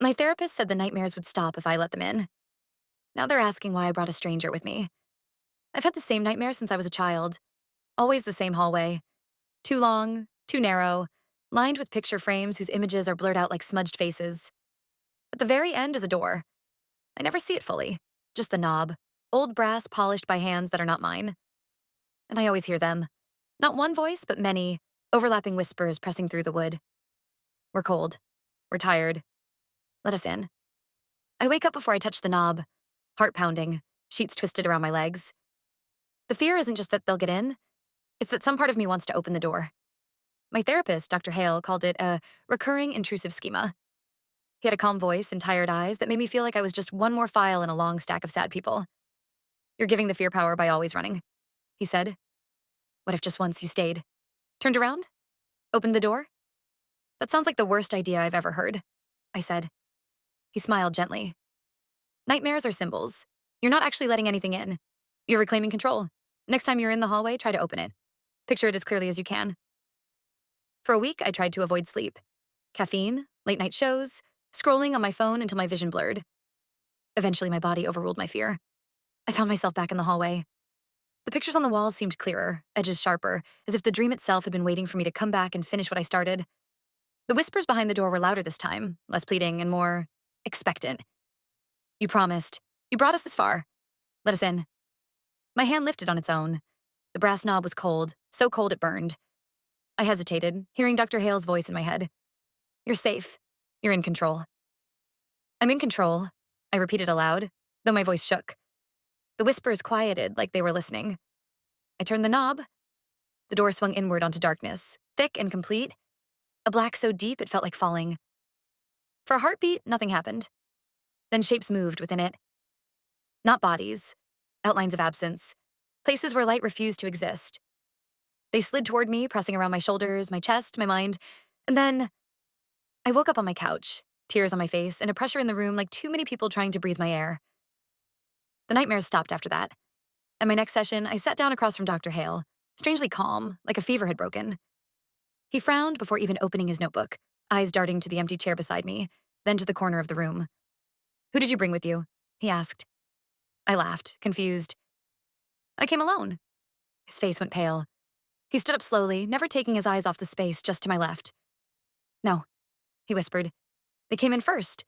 My therapist said the nightmares would stop if I let them in. Now they're asking why I brought a stranger with me. I've had the same nightmare since I was a child. Always the same hallway. Too long, too narrow, lined with picture frames whose images are blurred out like smudged faces. At the very end is a door. I never see it fully, just the knob, old brass polished by hands that are not mine. And I always hear them. Not one voice, but many, overlapping whispers pressing through the wood. We're cold. We're tired. Let us in. I wake up before I touch the knob, heart pounding, sheets twisted around my legs. The fear isn't just that they'll get in, it's that some part of me wants to open the door. My therapist, Dr. Hale, called it a recurring intrusive schema. He had a calm voice and tired eyes that made me feel like I was just one more file in a long stack of sad people. You're giving the fear power by always running, he said. What if just once you stayed? Turned around? Opened the door? That sounds like the worst idea I've ever heard, I said. He smiled gently. Nightmares are symbols. You're not actually letting anything in. You're reclaiming control. Next time you're in the hallway, try to open it. Picture it as clearly as you can. For a week, I tried to avoid sleep. Caffeine, late night shows, scrolling on my phone until my vision blurred. Eventually, my body overruled my fear. I found myself back in the hallway. The pictures on the walls seemed clearer, edges sharper, as if the dream itself had been waiting for me to come back and finish what I started. The whispers behind the door were louder this time, less pleading and more expectant. You promised. You brought us this far. Let us in. My hand lifted on its own. The brass knob was cold, so cold it burned. I hesitated, hearing Dr. Hale's voice in my head. You're safe. You're in control. I'm in control, I repeated aloud, though my voice shook. The whispers quieted like they were listening. I turned the knob. The door swung inward onto darkness, thick and complete, a black so deep it felt like falling. For a heartbeat, nothing happened. Then shapes moved within it. Not bodies, outlines of absence, places where light refused to exist. They slid toward me, pressing around my shoulders, my chest, my mind, and then I woke up on my couch, tears on my face, and a pressure in the room like too many people trying to breathe my air. The nightmares stopped after that. At my next session, I sat down across from Dr. Hale, strangely calm, like a fever had broken. He frowned before even opening his notebook, eyes darting to the empty chair beside me, then to the corner of the room. Who did you bring with you? He asked. I laughed, confused. I came alone. His face went pale. He stood up slowly, never taking his eyes off the space just to my left. No, he whispered. They came in first.